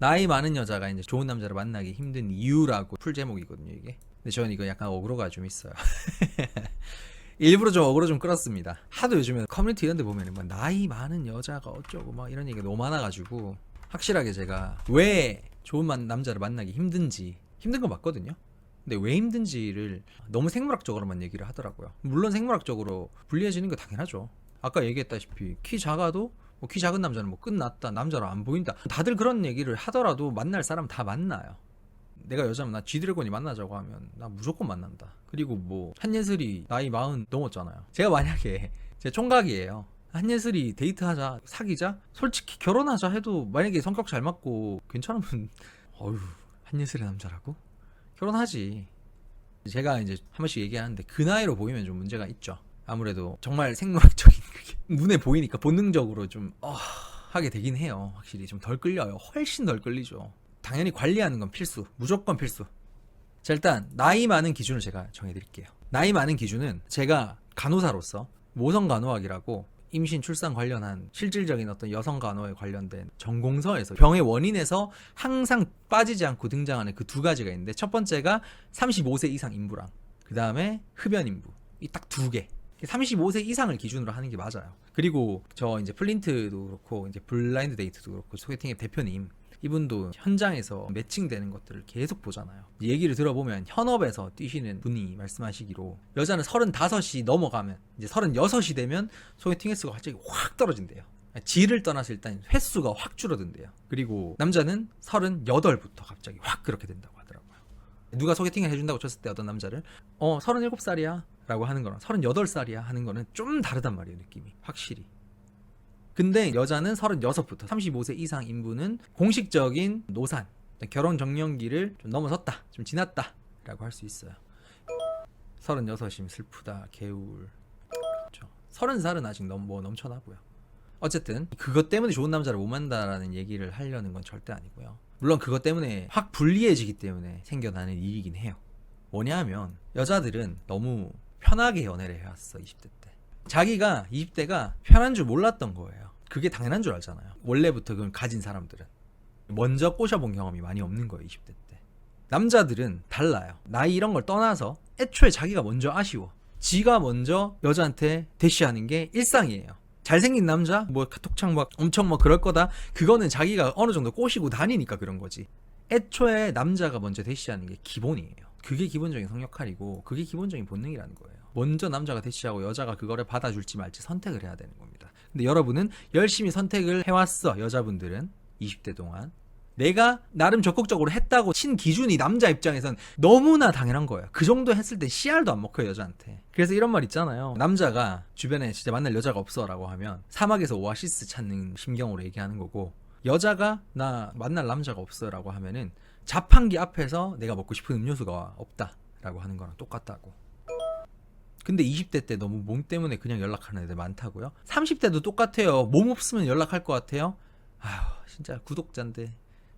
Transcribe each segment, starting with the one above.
나이 많은 여자가 이제 좋은 남자를 만나기 힘든 이유라고 풀 제목이거든요, 이게. 근데 저는 이거 약간 어그로가 좀 있어요. 일부러 좀 어그로 좀 끌었습니다. 하도 요즘에 커뮤니티 이런 데 보면 막 나이 많은 여자가 어쩌고 막 이런 얘기가 너무 많아가지고 확실하게 제가 왜 좋은 남자를 만나기 힘든지, 힘든 거 맞거든요. 근데 왜 힘든지를 너무 생물학적으로만 얘기를 하더라고요. 물론 생물학적으로 불리해지는 거 당연하죠. 아까 얘기했다시피 키 작아도 뭐 키 작은 남자는 뭐 끝났다, 남자로 안 보인다, 다들 그런 얘기를 하더라도 만날 사람 다 만나요. 내가 여자면 나 G드래곤이 만나자고 하면 나 무조건 만난다. 그리고 뭐 한예슬이 나이 40 넘었잖아요. 제가 만약에 제 총각이에요, 한예슬이 데이트하자, 사귀자, 솔직히 결혼하자 해도 만약에 성격 잘 맞고 괜찮으면 어휴, 한예슬의 남자라고? 결혼하지. 제가 이제 한 번씩 얘기하는데 그 나이로 보이면 좀 문제가 있죠. 아무래도 정말 생물학적인 그게 눈에 보이니까 본능적으로 좀 하게 되긴 해요. 확실히 좀 덜 끌려요. 훨씬 덜 끌리죠. 당연히 관리하는 건 필수, 무조건 필수. 자, 일단 나이 많은 기준을 제가 정해드릴게요. 나이 많은 기준은 제가 간호사로서 모성간호학이라고 임신 출산 관련한 실질적인 어떤 여성 간호에 관련된 전공서에서 병의 원인에서 항상 빠지지 않고 등장하는 그 두 가지가 있는데, 첫 번째가 35세 이상 인부랑 그 다음에 흡연 인부, 이 딱 두 개. 35세 이상을 기준으로 하는 게 맞아요. 그리고 저 이제 플린트도 그렇고 이제 블라인드 데이트도 그렇고 소개팅의 대표님, 이분도 현장에서 매칭되는 것들을 계속 보잖아요. 얘기를 들어보면 현업에서 뛰시는 분이 말씀하시기로 여자는 35이 넘어가면, 이제 36이 되면 소개팅 횟수가 갑자기 확 떨어진대요. 질을 떠나서 일단 횟수가 확 줄어든대요. 그리고 남자는 38부터 갑자기 확 그렇게 된다고 하더라고요. 누가 소개팅을 해준다고 쳤을 때 어떤 남자를 37살이야 라고 하는 거랑 38살이야 하는 거는 좀 다르단 말이에요, 느낌이. 확실히. 근데 여자는 36부터 35세 이상 인부는 공식적인 노산, 결혼 정년기를 좀 넘어섰다, 좀 지났다 라고 할 수 있어요. 36이면 슬프다, 개울. 그렇죠. 30살은 아직 너무 넘쳐나고요. 어쨌든 그것 때문에 좋은 남자를 못 만난다라는 얘기를 하려는 건 절대 아니고요. 물론 그것 때문에 확 불리해지기 때문에 생겨나는 일이긴 해요. 뭐냐 하면 여자들은 너무 편하게 연애를 해왔어, 20대 때. 자기가 20대가 편한 줄 몰랐던 거예요. 그게 당연한 줄 알잖아요. 원래부터 그걸 가진 사람들은 먼저 꼬셔본 경험이 많이 없는 거예요, 20대 때. 남자들은 달라요. 나이 이런 걸 떠나서 애초에 자기가 먼저 아쉬워. 지가 먼저 여자한테 대시하는 게 일상이에요. 잘생긴 남자? 뭐 카톡창 막 엄청 뭐 그럴 거다? 그거는 자기가 어느 정도 꼬시고 다니니까 그런 거지. 애초에 남자가 먼저 대시하는 게 기본이에요. 그게 기본적인 성역할이고 그게 기본적인 본능이라는 거예요. 먼저 남자가 대시하고 여자가 그거를 받아줄지 말지 선택을 해야 되는 겁니다. 근데 여러분은 열심히 선택을 해왔어. 여자분들은 20대 동안 내가 나름 적극적으로 했다고 친 기준이 남자 입장에선 너무나 당연한 거예요. 그 정도 했을 때 씨알도 안 먹혀요, 여자한테. 그래서 이런 말 있잖아요. 남자가 주변에 진짜 만날 여자가 없어 라고 하면 사막에서 오아시스 찾는 심경으로 얘기하는 거고, 여자가 나 만날 남자가 없어 라고 하면은 자판기 앞에서 내가 먹고 싶은 음료수가 없다 라고 하는 거랑 똑같다고. 근데 20대 때 너무 몸 때문에 그냥 연락하는 애들 많다고요? 30대도 똑같아요. 몸 없으면 연락할 것 같아요? 아휴, 진짜 구독자인데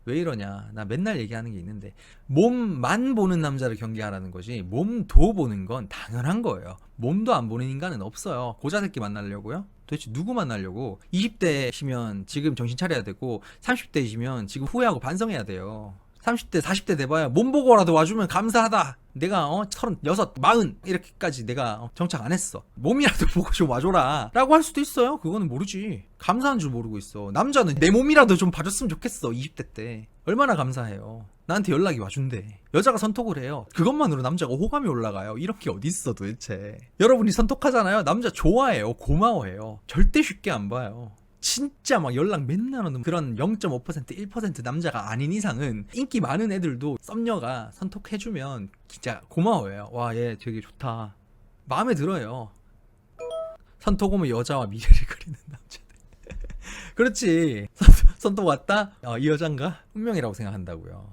왜 이러냐. 나 맨날 얘기하는 게 있는데, 몸만 보는 남자를 경계하라는 거지 몸도 보는 건 당연한 거예요. 몸도 안 보는 인간은 없어요. 고자새끼 만나려고요? 도대체 누구 만나려고? 20대시면 지금 정신 차려야 되고 30대이시면 지금 후회하고 반성해야 돼요. 30대 40대 돼봐야 몸 보고라도 와주면 감사하다. 내가 36, 40 이렇게까지 내가 정착 안 했어. 몸이라도 보고 좀 와줘라 라고 할 수도 있어요. 그거는 모르지. 감사한 줄 모르고 있어. 남자는 내 몸이라도 좀 봐줬으면 좋겠어. 20대 때 얼마나 감사해요. 나한테 연락이 와준대. 여자가 선톡을 해요. 그것만으로 남자가 호감이 올라가요. 이런 게 어딨어 도대체. 여러분이 선톡하잖아요. 남자 좋아해요. 고마워해요. 절대 쉽게 안 봐요. 진짜 막 연락 맨날 오는 그런 0.5% 1% 남자가 아닌 이상은 인기 많은 애들도 썸녀가 선톡해주면 진짜 고마워해요. 와, 얘 되게 좋다, 마음에 들어요. 선톡 오면 여자와 미래를 그리는 남자들. 그렇지. 선톡 왔다? 이 여잔가? 운명이라고 생각한다고요.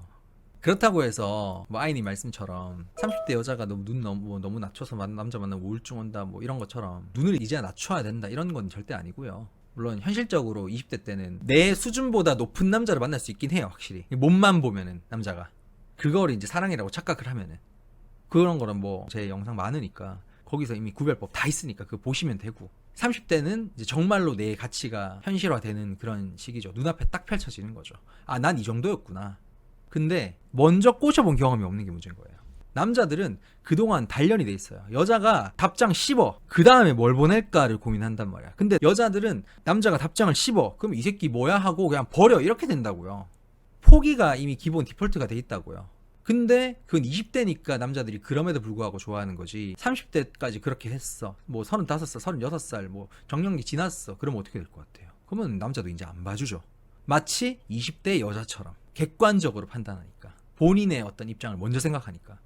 그렇다고 해서 뭐 아이님 말씀처럼 30대 여자가 너무 낮춰서 남자 만나면 우울증 온다 뭐 이런 것처럼 눈을 이제야 낮춰야 된다 이런 건 절대 아니고요. 물론 현실적으로 20대 때는 내 수준보다 높은 남자를 만날 수 있긴 해요. 확실히 몸만 보면은 남자가 그걸 이제 사랑이라고 착각을 하면은, 그런 거는 뭐 제 영상 많으니까 거기서 이미 구별법 다 있으니까 그거 보시면 되고, 30대는 이제 정말로 내 가치가 현실화되는 그런 시기죠. 눈앞에 딱 펼쳐지는 거죠. 아, 난 이 정도였구나. 근데 먼저 꼬셔본 경험이 없는 게 문제인 거예요. 남자들은 그동안 단련이 돼 있어요. 여자가 답장 씹어. 그 다음에 뭘 보낼까를 고민한단 말이야. 근데 여자들은 남자가 답장을 씹어. 그럼 이 새끼 뭐야 하고 그냥 버려. 이렇게 된다고요. 포기가 이미 기본 디폴트가 돼 있다고요. 근데 그건 20대니까 남자들이 그럼에도 불구하고 좋아하는 거지. 30대까지 그렇게 했어. 뭐 35살, 36살 뭐 정년기 지났어. 그러면 어떻게 될 것 같아요? 그러면 남자도 이제 안 봐주죠. 마치 20대 여자처럼 객관적으로 판단하니까. 본인의 어떤 입장을 먼저 생각하니까.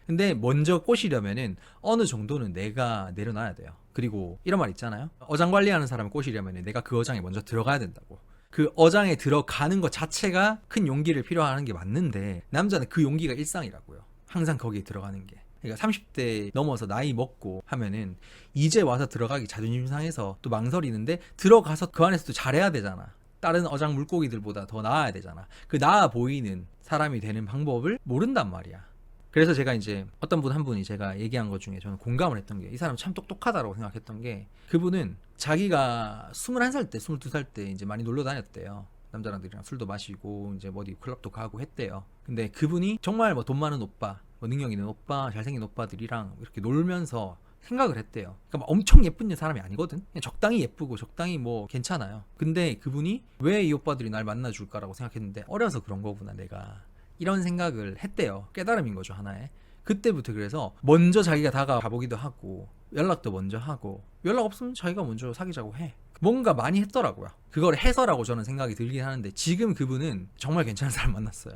근데 먼저 꼬시려면은 어느 정도는 내가 내려놔야 돼요. 그리고 이런 말 있잖아요. 어장 관리하는 사람을 꼬시려면은 내가 그 어장에 먼저 들어가야 된다고. 그 어장에 들어가는 것 자체가 큰 용기를 필요하는 게 맞는데 남자는 그 용기가 일상이라고요. 항상 거기에 들어가는 게. 그러니까 30대 넘어서 나이 먹고 하면은 이제 와서 들어가기 자존심 상해서 또 망설이는데 들어가서 그 안에서도 잘해야 되잖아. 다른 어장 물고기들보다 더 나아야 되잖아. 그 나아 보이는 사람이 되는 방법을 모른단 말이야. 그래서 제가 이제 어떤 분 한 분이 제가 얘기한 것 중에 저는 공감을 했던 게 이 사람 참 똑똑하다라고 생각했던 게 그분은 자기가 21살 때 22살 때 이제 많이 놀러 다녔대요. 남자랑들이랑 술도 마시고 이제 어디 클럽도 가고 했대요. 근데 그분이 정말 뭐 돈 많은 오빠, 뭐 능력 있는 오빠, 잘생긴 오빠들이랑 이렇게 놀면서 생각을 했대요. 그러니까 막 엄청 예쁜 사람이 아니거든. 그냥 적당히 예쁘고 적당히 뭐 괜찮아요. 근데 그분이 왜 이 오빠들이 날 만나줄까라고 생각했는데 어려서 그런 거구나 내가. 이런 생각을 했대요. 깨달음인 거죠, 하나의. 그때부터 그래서 먼저 자기가 다가가보기도 하고 연락도 먼저 하고 연락 없으면 자기가 먼저 사귀자고 해. 뭔가 많이 했더라고요. 그걸 해서라고 저는 생각이 들긴 하는데 지금 그분은 정말 괜찮은 사람 만났어요.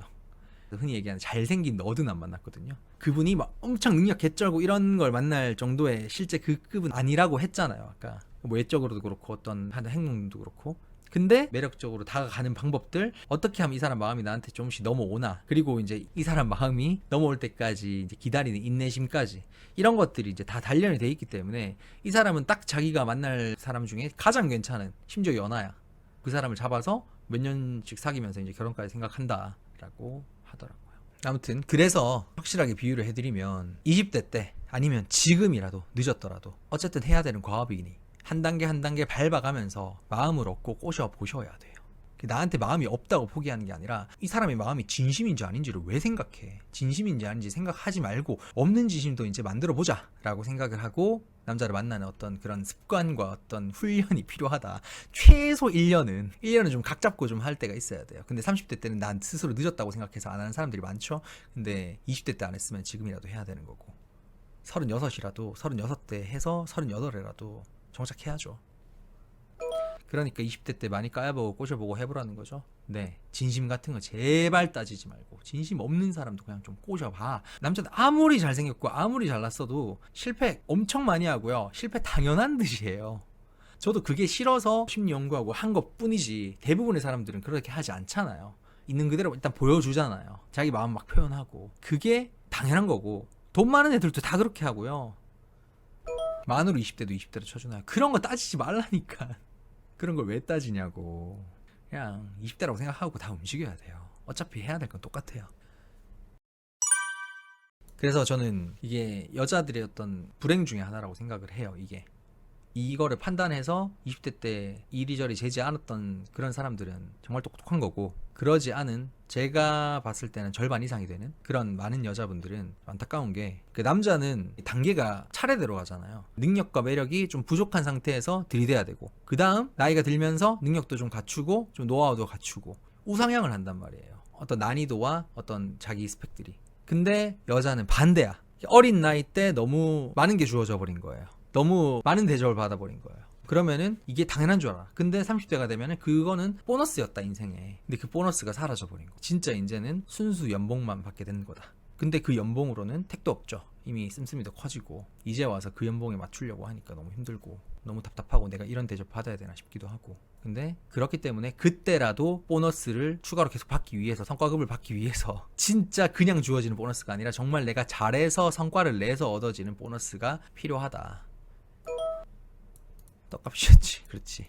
흔히 얘기하는 잘생긴 너든 안 만났거든요. 그분이 막 엄청 능력 개쩔고 이런 걸 만날 정도의 실제 그 급은 아니라고 했잖아요. 아까 뭐 외적으로도 그렇고 어떤 하는 행동도 그렇고. 근데 매력적으로 다가가는 방법들, 어떻게 하면 이 사람 마음이 나한테 조금씩 넘어오나, 그리고 이제 이 사람 마음이 넘어올 때까지 이제 기다리는 인내심까지, 이런 것들이 이제 다 단련이 돼 있기 때문에 이 사람은 딱 자기가 만날 사람 중에 가장 괜찮은, 심지어 연하야. 그 사람을 잡아서 몇 년씩 사귀면서 이제 결혼까지 생각한다라고 하더라고요. 아무튼 그래서 확실하게 비유를 해드리면 20대 때 아니면 지금이라도 늦었더라도 어쨌든 해야 되는 과업이니 한 단계 한 단계 밟아가면서 마음을 얻고 꼬셔보셔야 돼요. 나한테 마음이 없다고 포기하는 게 아니라 이 사람의 마음이 진심인지 아닌지를 왜 생각해? 진심인지 아닌지 생각하지 말고 없는 진심도 이제 만들어보자 라고 생각을 하고 남자를 만나는 어떤 그런 습관과 어떤 훈련이 필요하다. 최소 1년은 좀 각 잡고 좀 할 때가 있어야 돼요. 근데 30대 때는 난 스스로 늦었다고 생각해서 안 하는 사람들이 많죠. 근데 20대 때 안 했으면 지금이라도 해야 되는 거고 36이라도 36대 해서 38에라도 정착해야죠. 그러니까 20대 때 많이 까여보고 꼬셔보고 해보라는 거죠. 네, 진심 같은 거 제발 따지지 말고 진심 없는 사람도 그냥 좀 꼬셔봐. 남자는 아무리 잘생겼고 아무리 잘났어도 실패 엄청 많이 하고요. 실패 당연한 듯이에요. 저도 그게 싫어서 심리 연구하고 한 것뿐이지 대부분의 사람들은 그렇게 하지 않잖아요. 있는 그대로 일단 보여주잖아요. 자기 마음 막 표현하고. 그게 당연한 거고 돈 많은 애들도 다 그렇게 하고요. 만으로 20대도 20대로 쳐주나요? 그런 거 따지지 말라니까. 그런 걸 왜 따지냐고. 그냥 20대라고 생각하고 다 움직여야 돼요. 어차피 해야 될 건 똑같아요. 그래서 저는 이게 여자들의 어떤 불행 중에 하나라고 생각을 해요. 이거를 판단해서 20대 때 이리저리 재지 않았던 그런 사람들은 정말 똑똑한 거고, 그러지 않은 제가 봤을 때는 절반 이상이 되는 그런 많은 여자분들은 안타까운 게, 그 남자는 단계가 차례대로 가잖아요. 능력과 매력이 좀 부족한 상태에서 들이대야 되고, 그 다음 나이가 들면서 능력도 좀 갖추고 좀 노하우도 갖추고 우상향을 한단 말이에요. 어떤 난이도와 어떤 자기 스펙들이. 근데 여자는 반대야. 어린 나이 때 너무 많은 게 주어져 버린 거예요. 너무 많은 대접을 받아버린 거예요. 그러면은 이게 당연한 줄 알아. 근데 30대가 되면은 그거는 보너스였다, 인생에. 근데 그 보너스가 사라져버린 거. 진짜 이제는 순수 연봉만 받게 되는 거다. 근데 그 연봉으로는 택도 없죠. 이미 씀씀이도 커지고 이제 와서 그 연봉에 맞추려고 하니까 너무 힘들고 너무 답답하고 내가 이런 대접 받아야 되나 싶기도 하고. 근데 그렇기 때문에 그때라도 보너스를 추가로 계속 받기 위해서, 성과급을 받기 위해서, 진짜 그냥 주어지는 보너스가 아니라 정말 내가 잘해서 성과를 내서 얻어지는 보너스가 필요하다. 떡값이었지. 그렇지.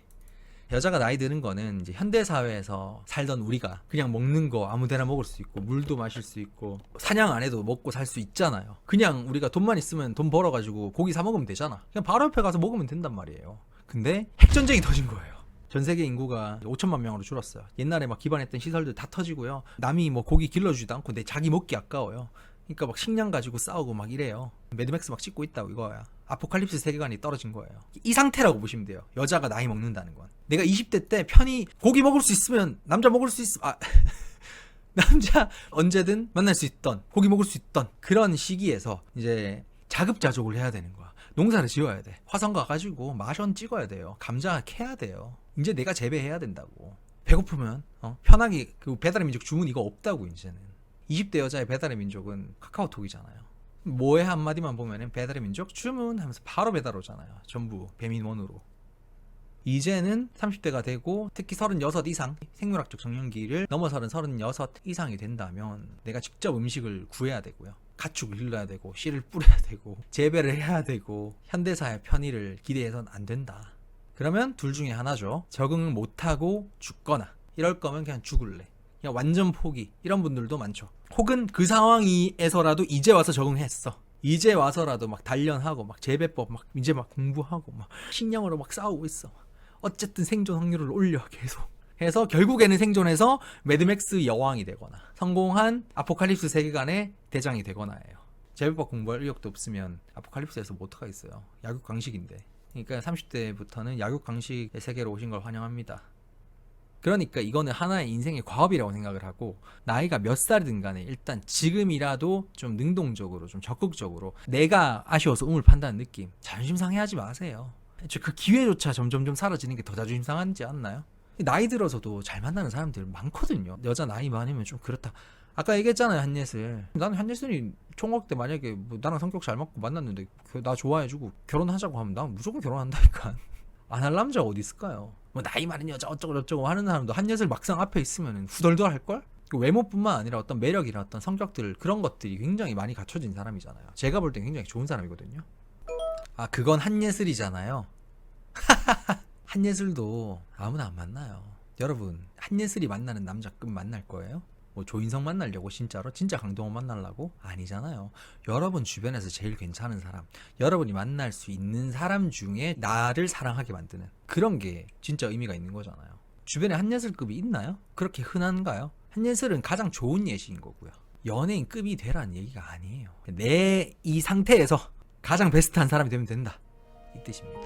여자가 나이 드는 거는 이제 현대사회에서 살던 우리가 그냥 먹는 거 아무데나 먹을 수 있고 물도 마실 수 있고 사냥 안 해도 먹고 살 수 있잖아요. 그냥 우리가 돈만 있으면 돈 벌어가지고 고기 사 먹으면 되잖아. 그냥 바로 옆에 가서 먹으면 된단 말이에요. 근데 핵전쟁이 터진 거예요. 전 세계 인구가 5천만 명으로 줄었어요. 옛날에 막 기반했던 시설들 다 터지고요. 남이 뭐 고기 길러주지도 않고 내 자기 먹기 아까워요. 그러니까 막 식량 가지고 싸우고 막 이래요. 매드맥스 막 찍고 있다고 이거야. 아포칼립스 세계관이 떨어진 거예요. 이 상태라고 보시면 돼요. 여자가 나이 먹는다는 건. 내가 20대 때 편히 고기 먹을 수 있으면 남자 먹을 수 있으면 남자 언제든 만날 수 있던 고기 먹을 수 있던 그런 시기에서 이제 자급자족을 해야 되는 거야. 농사를 지어야 돼. 화성 가가지고 마션 찍어야 돼요. 감자 캐야 돼요. 이제 내가 재배해야 된다고. 배고프면 편하게 그 배달의 민족 주문 이거 없다고. 이제는 20대 여자의 배달의 민족은 카카오톡이잖아요. 뭐에 한마디만 보면은 배달의 민족 주문 하면서 바로 배달 오잖아요. 전부 배민원으로. 이제는 30대가 되고 특히 36 이상 생물학적 정년기를 넘어서는 36 이상이 된다면 내가 직접 음식을 구해야 되고요. 가축을 길러야 되고 씨를 뿌려야 되고 재배를 해야 되고 현대사의 편의를 기대해서는 안 된다. 그러면 둘 중에 하나죠. 적응을 못하고 죽거나 이럴 거면 그냥 죽을래. 그냥 완전 포기. 이런 분들도 많죠. 혹은 그 상황에서라도 이제 와서 적응했어. 이제 와서라도 막 단련하고 막 재배법 막 이제 막 공부하고 막 식량으로 막 싸우고 있어. 어쨌든 생존 확률을 올려 계속. 해서 결국에는 생존해서 매드맥스 여왕이 되거나 성공한 아포칼립스 세계관의 대장이 되거나예요. 재배법 공부할 의욕도 없으면 아포칼립스에서 뭐 어떡하겠어요. 약육강식인데. 그러니까 30대부터는 약육강식의 세계로 오신 걸 환영합니다. 그러니까 이거는 하나의 인생의 과업이라고 생각을 하고 나이가 몇 살이든 간에 일단 지금이라도 좀 능동적으로 좀 적극적으로 내가 아쉬워서 우물 판다는 느낌 자존심 상해하지 마세요. 그 기회조차 점점 사라지는 게 더 자존심 상하지 않나요? 나이 들어서도 잘 만나는 사람들 많거든요. 여자 나이 많으면 좀 그렇다. 아까 얘기했잖아요, 한예슬. 나는 한예슬이 총각 때 만약에 뭐 나랑 성격 잘 맞고 만났는데 나 좋아해주고 결혼하자고 하면 난 무조건 결혼한다니까. 안 할 남자가 어디 있을까요? 뭐 나이 많은 여자 어쩌고 저쩌고 하는 사람도 한예슬 막상 앞에 있으면 후덜덜 할걸? 외모뿐만 아니라 어떤 매력이나 어떤 성격들 그런 것들이 굉장히 많이 갖춰진 사람이잖아요. 제가 볼 때 굉장히 좋은 사람이거든요. 그건 한예슬이잖아요. 한예슬도 아무나 안 만나요. 여러분, 한예슬이 만나는 남자급 만날 거예요? 뭐 조인성 만나려고 진짜로? 진짜 강동원 만나려고? 아니잖아요. 여러분 주변에서 제일 괜찮은 사람, 여러분이 만날 수 있는 사람 중에 나를 사랑하게 만드는 그런 게 진짜 의미가 있는 거잖아요. 주변에 한예슬급이 있나요? 그렇게 흔한가요? 한예슬은 가장 좋은 예시인 거고요. 연예인급이 되라는 얘기가 아니에요. 내 이 상태에서 가장 베스트한 사람이 되면 된다. 이 뜻입니다.